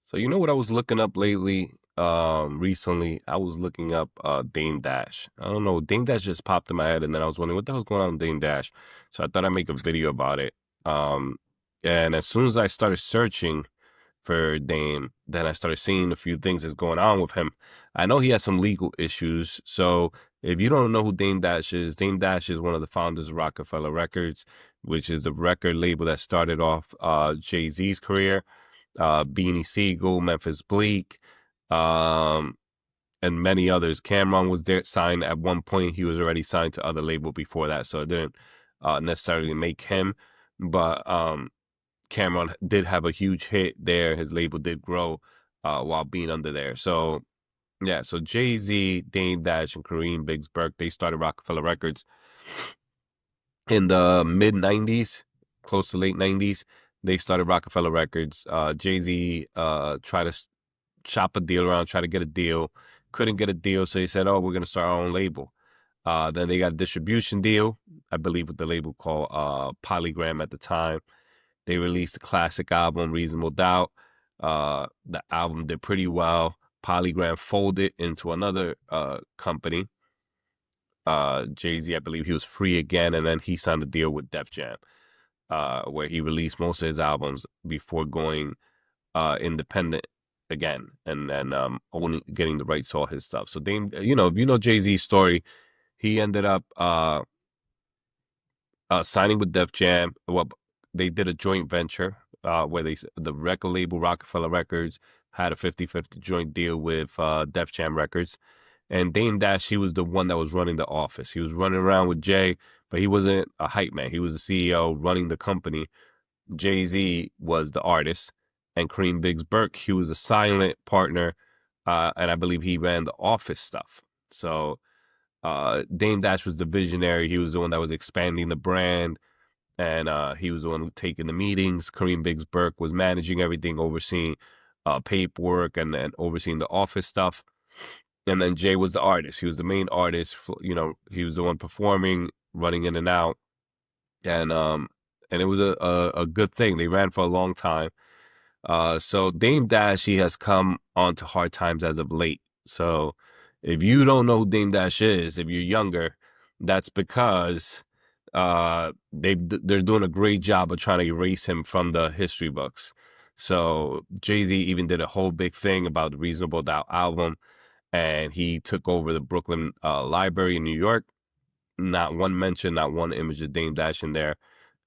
So you know what I was looking up lately? Recently I was looking up Dame Dash. I don't know, Dame Dash just popped in my head, and then I was wondering what the hell's going on with Dame Dash. So I thought I'd make a video about it. Um, and as soon as I started searching for Dame, then I started seeing a few things that's going on with him. I know he has some legal issues. So if you don't know who Dame Dash is one of the founders of Rockefeller Records, which is the record label that started off Jay-Z's career. Beanie Siegel, Memphis Bleak, um, and many others. Cameron was there signed at one point. He was already signed to other label before that, so it didn't necessarily make him. But Cameron did have a huge hit there. His label did grow while being under there. So yeah, so Jay-Z, Dame Dash, and Kareem Biggs Burke, they started Rockefeller Records in the mid 90s, close to late 90s. They started Rockefeller Records. Jay-Z tried to shop a deal around, try to get a deal. Couldn't get a deal, so he said, "Oh, we're gonna start our own label." Then they got a distribution deal, I believe, with the label called Polygram at the time. They released a classic album, Reasonable Doubt. The album did pretty well. Polygram folded into another company. Jay-Z, I believe he was free again, and then he signed a deal with Def Jam, where he released most of his albums before going independent again, and then only getting the rights to all his stuff. So Dame, if you know Jay-Z's story, he ended up signing with Def Jam. Well, they did a joint venture where the record label Rockefeller Records had a 50-50 joint deal with Def Jam Records. And Dame Dash, he was the one that was running the office. He was running around with Jay, but he wasn't a hype man. He was the CEO running the company. Jay-Z was the artist, and Kareem Biggs Burke, he was a silent partner, and I believe he ran the office stuff. So Dame Dash was the visionary. He was the one that was expanding the brand, and he was the one taking the meetings. Kareem Biggs Burke was managing everything, overseeing paperwork and overseeing the office stuff. And then Jay was the artist. He was the main artist. He was the one performing, running in and out, and it was a good thing. They ran for a long time. So Dame Dash, he has come onto hard times as of late. So if you don't know who Dame Dash is, if you're younger, that's because they're doing a great job of trying to erase him from the history books. So Jay-Z even did a whole big thing about the Reasonable Doubt album, and he took over the Brooklyn Library in New York. Not one mention, not one image of Dame Dash in there,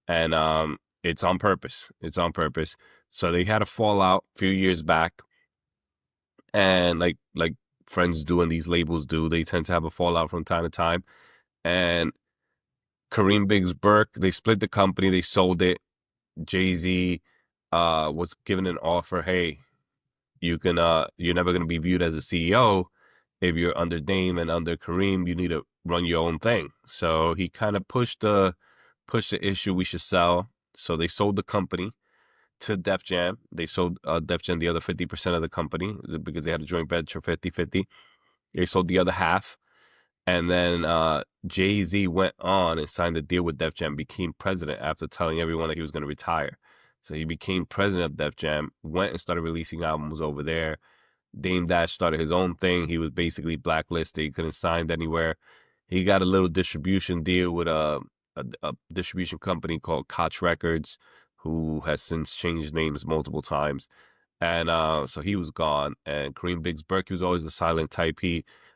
and it's on purpose. It's on purpose. So they had a fallout a few years back, and like friends do and these labels do, they tend to have a fallout from time to time. And Kareem Biggs Burke, they split the company, they sold it. Jay-Z was given an offer, hey, you're never gonna be viewed as a CEO if you're under Dame and under Kareem. You need to run your own thing. So he kind of pushed the issue, we should sell. So they sold the company to Def Jam. They sold Def Jam the other 50% of the company because they had a joint venture 50-50. They sold the other half. And then Jay-Z went on and signed a deal with Def Jam, became president after telling everyone that he was going to retire. So he became president of Def Jam, went and started releasing albums over there. Dame Dash started his own thing. He was basically blacklisted. He couldn't sign anywhere. He got a little distribution deal with a distribution company called Koch Records, who has since changed names multiple times. And so he was gone. And Kareem Biggs Burke, he was always a silent type.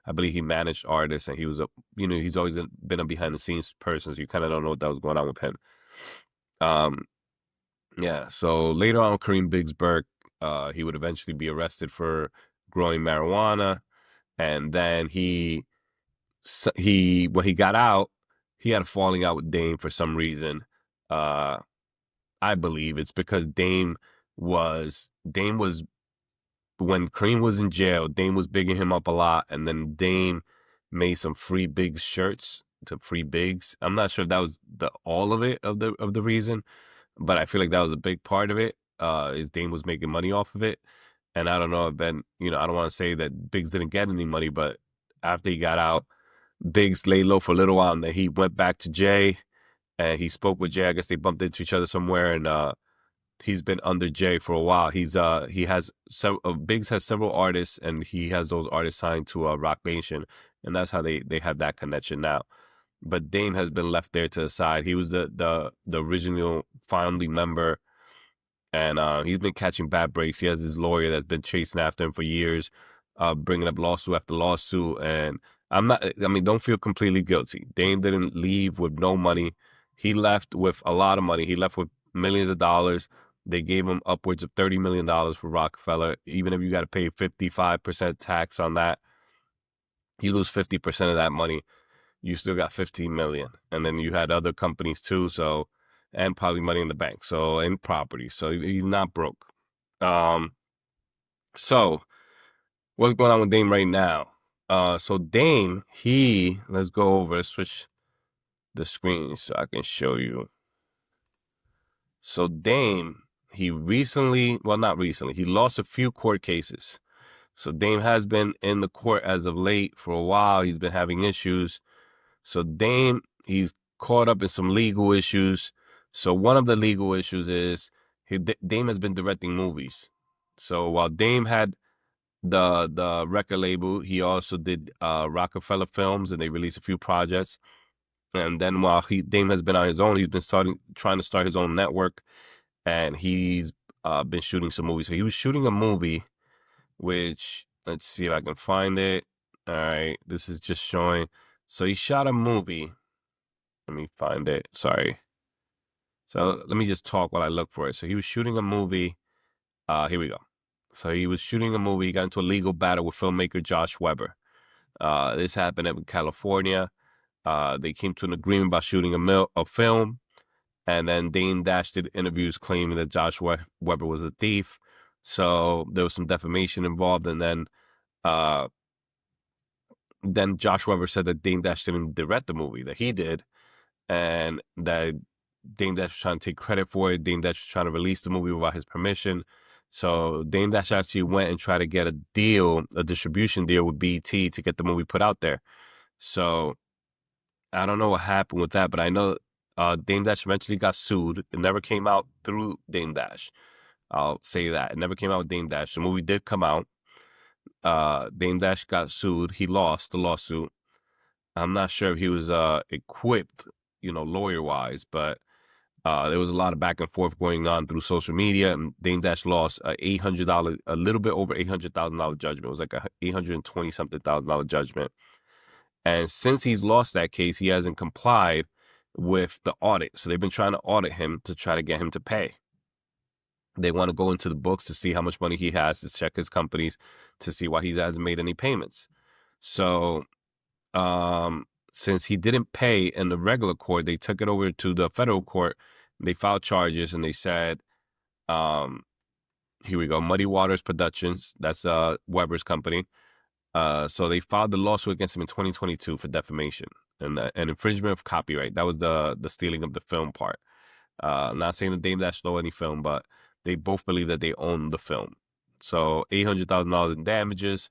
I believe he managed artists, and he was he's always been a behind the scenes person. So you kind of don't know what that was going on with him. Um, yeah. So later on, Kareem Biggs Burke, he would eventually be arrested for growing marijuana, and then when he got out, he had a falling out with Dame for some reason. Uh, I believe it's because Dame was when Kareem was in jail, Dame was bigging him up a lot, and then Dame made some free Biggs shirts to free Biggs. I'm not sure if that was the all of it of the reason, but I feel like that was a big part of it. Is Dame was making money off of it, and I don't know if Ben, I don't want to say that Biggs didn't get any money, but after he got out, Biggs lay low for a little while, and then he went back to Jay, and he spoke with Jay. I guess they bumped into each other somewhere, and he's been under Jay for a while. He has several Biggs has several artists, and he has those artists signed to Rock Nation, and that's how they have that connection now. But Dame has been left there to the side. He was the original founding member, and he's been catching bad breaks. He has his lawyer that's been chasing after him for years, bringing up lawsuit after lawsuit. And I mean, don't feel completely guilty. Dame didn't leave with no money. He left with a lot of money. He left with millions of dollars. They gave him upwards of $30 million for Rockefeller. Even if you got to pay 55% tax on that, you lose 50% of that money. You still got 15 million. And then you had other companies too. So, and probably money in the bank. So, and property. So he's not broke. Um, so what's going on with Dame right now? So Dame, let's go over, let's switch the screen so I can show you. So Dame, not recently, he lost a few court cases. So Dame has been in the court as of late for a while. He's been having issues. So Dame, he's caught up in some legal issues. So one of the legal issues is Dame has been directing movies. So while Dame had the record label, he also did Rockefeller Films, and they released a few projects. And then while Dame has been on his own, he's been trying to start his own network, and he's been shooting some movies. So he was shooting a movie, which, let's see if I can find it. All right, this is just showing. So he shot a movie. Let me find it. Sorry. So let me just talk while I look for it. So he was shooting a movie. Here we go. So he was shooting a movie. He got into a legal battle with filmmaker Josh Weber. This happened in California. They came to an agreement about shooting a film. And then Dame Dash did interviews claiming that Josh Weber was a thief. So there was some defamation involved. And then Josh Weber said that Dame Dash didn't direct the movie, that he did. And that Dame Dash was trying to take credit for it. Dame Dash was trying to release the movie without his permission. So Dame Dash actually went and tried to get a distribution deal with BET to get the movie put out there. So I don't know what happened with that, but I know Dame Dash eventually got sued. It never came out through Dame Dash. I'll say that. It never came out with Dame Dash. The movie did come out. Dame Dash got sued. He lost the lawsuit. I'm not sure if he was equipped, lawyer-wise, but there was a lot of back and forth going on through social media, and Dame Dash lost a little bit over $800,000 judgment. It was like a $820-something thousand judgment. And since he's lost that case, he hasn't complied with the audit. So they've been trying to audit him to try to get him to pay. They want to go into the books to see how much money he has, to check his companies, to see why he hasn't made any payments. So since he didn't pay in the regular court, they took it over to the federal court. They filed charges, and they said, here we go, Muddy Waters Productions, that's Weber's company. So they filed the lawsuit against him in 2022 for defamation and infringement of copyright. That was the stealing of the film part. I'm not saying that Dame Dash stole any film, but they both believe that they own the film. So $800,000 in damages,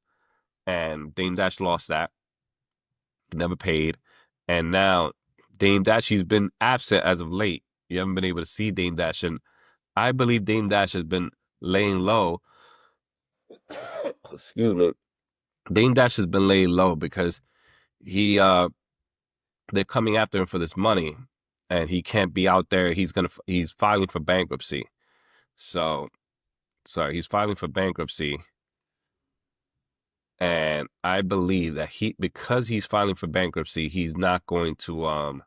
and Dame Dash lost that. Never paid. And now Dame Dash, he's been absent as of late. You haven't been able to see Dame Dash, and I believe Dame Dash has been laying low. Excuse me. Dame Dash has been laying low because they're coming after him for this money, and he can't be out there. He's filing for bankruptcy. So, sorry, he's filing for bankruptcy. And I believe that because he's filing for bankruptcy, he's not going to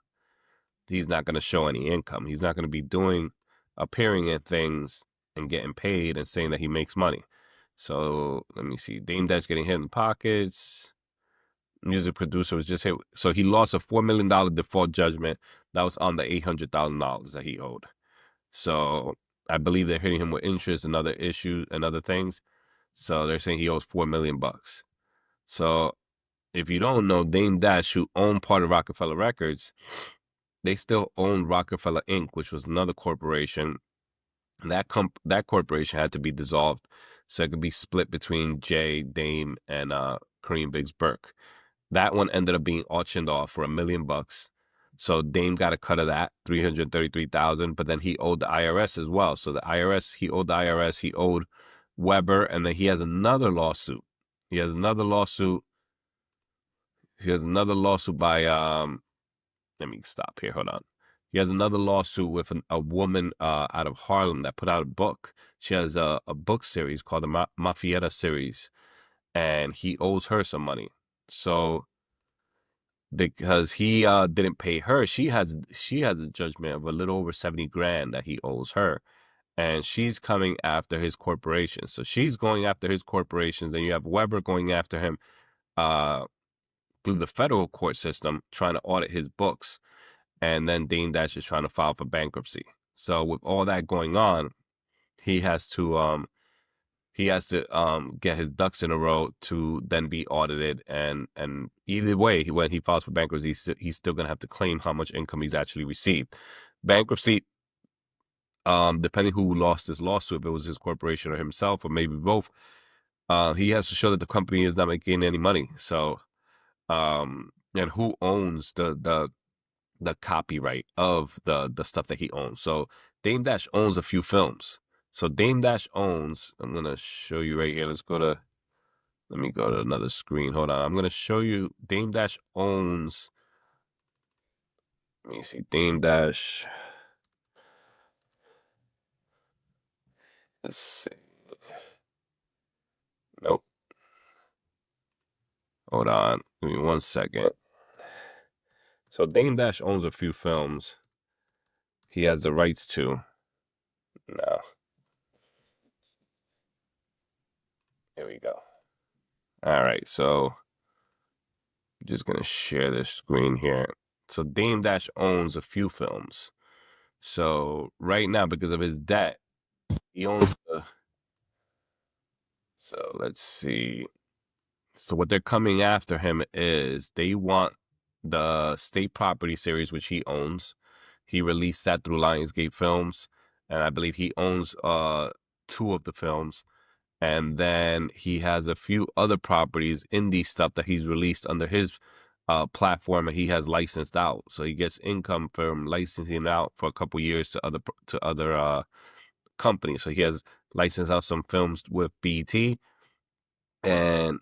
show any income. He's not going to be appearing in things and getting paid and saying that he makes money. So let me see. Dame Dash getting hit in the pockets. Music producer was just hit. So he lost a $4 million default judgment that was on the $800,000 that he owed. So I believe they're hitting him with interest and other issues and other things. So they're saying he owes $4 million. So if you don't know, Dame Dash, who owned part of Rockefeller Records, they still own Rockefeller Inc., which was another corporation. And that corporation had to be dissolved so it could be split between Jay, Dame, and Kareem Biggs Burke. That one ended up being auctioned off for $1 million. So Dame got a cut of that, 333,000. But then he owed the IRS as well. So the IRS, he owed the IRS, he owed Weber, and then he has another lawsuit. He has another lawsuit. He has another lawsuit by let me stop here. Hold on. He has another lawsuit with a woman out of Harlem that put out a book. She has a book series called the Maffietta series, and he owes her some money. So because he didn't pay her, she has a judgment of a little over 70 grand that he owes her, and she's coming after his corporation. So she's going after his corporations. Then you have Weber going after him through the federal court system, trying to audit his books. And then Dame Dash is trying to file for bankruptcy. So with all that going on, he has to get his ducks in a row to then be audited. And either way, when he files for bankruptcy, he's still gonna have to claim how much income he's actually received. Bankruptcy, depending who lost this lawsuit, if it was his corporation or himself, or maybe both, he has to show that the company is not making any money. So, and who owns the copyright of the stuff that he owns. So Dame Dash owns a few films. So Dame Dash owns, I'm gonna show you right here. Let me go to another screen. Hold on. I'm gonna show you Dame Dash owns, let me see, Dame Dash. Let's see. Nope. Hold on. Give me 1 second. So Dame Dash owns a few films. He has the rights to. No. Here we go. All right, so I'm just gonna share this screen here. So Dame Dash owns a few films. So right now, because of his debt, he owns so let's see. So what they're coming after him is they want the state property series, which he owns. He released that through Lionsgate Films, and I believe he owns two of the films. And then he has a few other properties, indie stuff that he's released under his platform, and he has licensed out. So he gets income from licensing out for a couple years to other companies. So he has licensed out some films with BET, and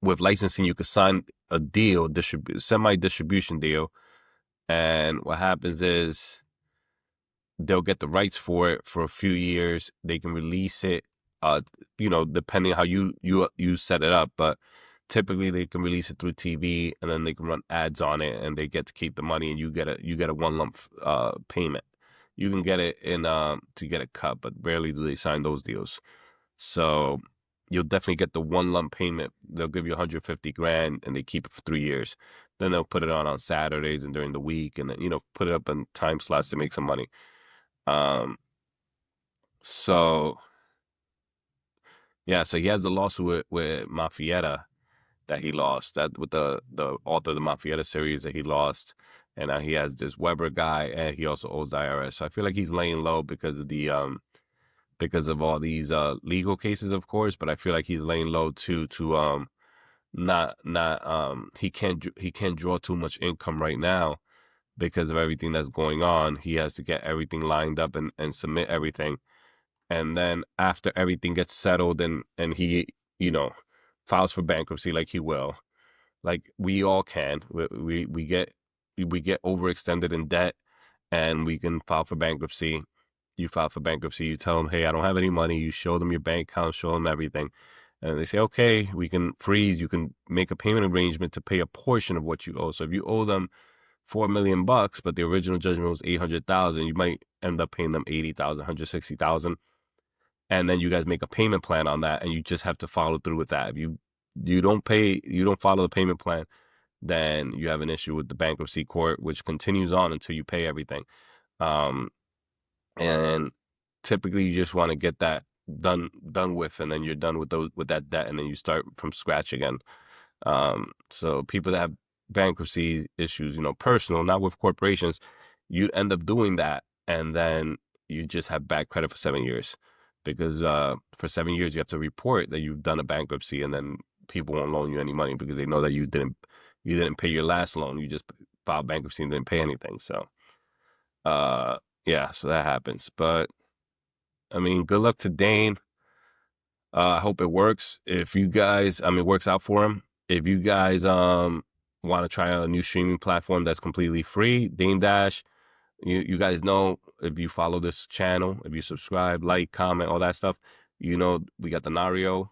with licensing, you could sign a deal, semi-distribution deal, and what happens is they'll get the rights for it for a few years. They can release it, depending how you set it up. But typically, they can release it through TV, and then they can run ads on it, and they get to keep the money, and you get a one lump payment. You can get it in to get a cut, but rarely do they sign those deals. So you'll definitely get the one lump payment. They'll give you 150 grand, and they keep it for 3 years. Then they'll put it on Saturdays and during the week, and then put it up in time slots to make some money. So yeah, so he has the lawsuit with Maffietta that he lost, that with the author of the Maffietta series that he lost, and now he has this Weber guy, and he also owes the IRS. So I feel like he's laying low because of all these legal cases, of course, but I feel like he's laying low too to not he can't draw too much income right now because of everything that's going on. He has to get everything lined up and submit everything. And then after everything gets settled and he, files for bankruptcy like he will, like we all can, we get overextended in debt, and we can file for bankruptcy. You file for bankruptcy, you tell them, hey, I don't have any money. You show them your bank account, show them everything. And they say, okay, we can freeze. You can make a payment arrangement to pay a portion of what you owe. So if you owe them $4 million, but the original judgment was 800,000, you might end up paying them 80,000, 160,000. And then you guys make a payment plan on that, and you just have to follow through with that. If you don't follow the payment plan, then you have an issue with the bankruptcy court, which continues on until you pay everything. And typically you just want to get that done with, and then you're done with that debt, and then you start from scratch again. So people that have bankruptcy issues, personal, not with corporations, you end up doing that, and then you just have bad credit for 7 years, because for 7 years you have to report that you've done a bankruptcy, and then people won't loan you any money because they know that you didn't pay your last loan. You just filed bankruptcy and didn't pay anything. So, uh, yeah, so that happens. But I mean, good luck to Dane. I hope it works. If you guys, I mean, works out for him. If you guys want to try a new streaming platform that's completely free, Dame Dash, you guys know, if you follow this channel, if you subscribe, like, comment, all that stuff, you know we got the Nario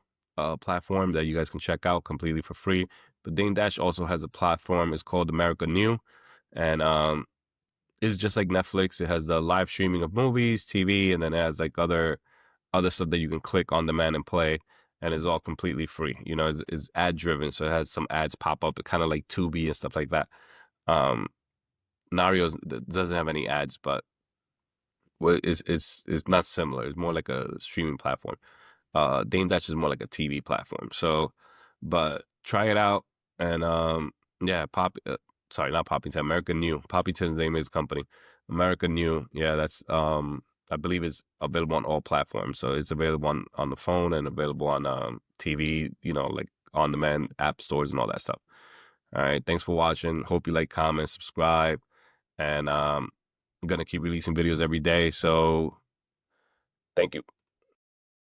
platform that you guys can check out completely for free. But Dame Dash also has a platform. It's called America New, and it's just like Netflix. It has the live streaming of movies, TV, and then it has like other stuff that you can click on demand and play, and it's all completely free. You know, it's ad driven, so it has some ads pop up, kind of like Tubi and stuff like that. Um, Nario doesn't have any ads, but it's not similar. It's more like a streaming platform. Dame Dash is more like a TV platform. So, but try it out, and yeah, sorry, not Poppington, America New. Poppington's name is company. America New. Yeah, that's I believe it's available on all platforms. So it's available on the phone and available on TV. You know, like on demand app stores and all that stuff. All right, thanks for watching. Hope you like, comment, subscribe, and I'm gonna keep releasing videos every day. So thank you.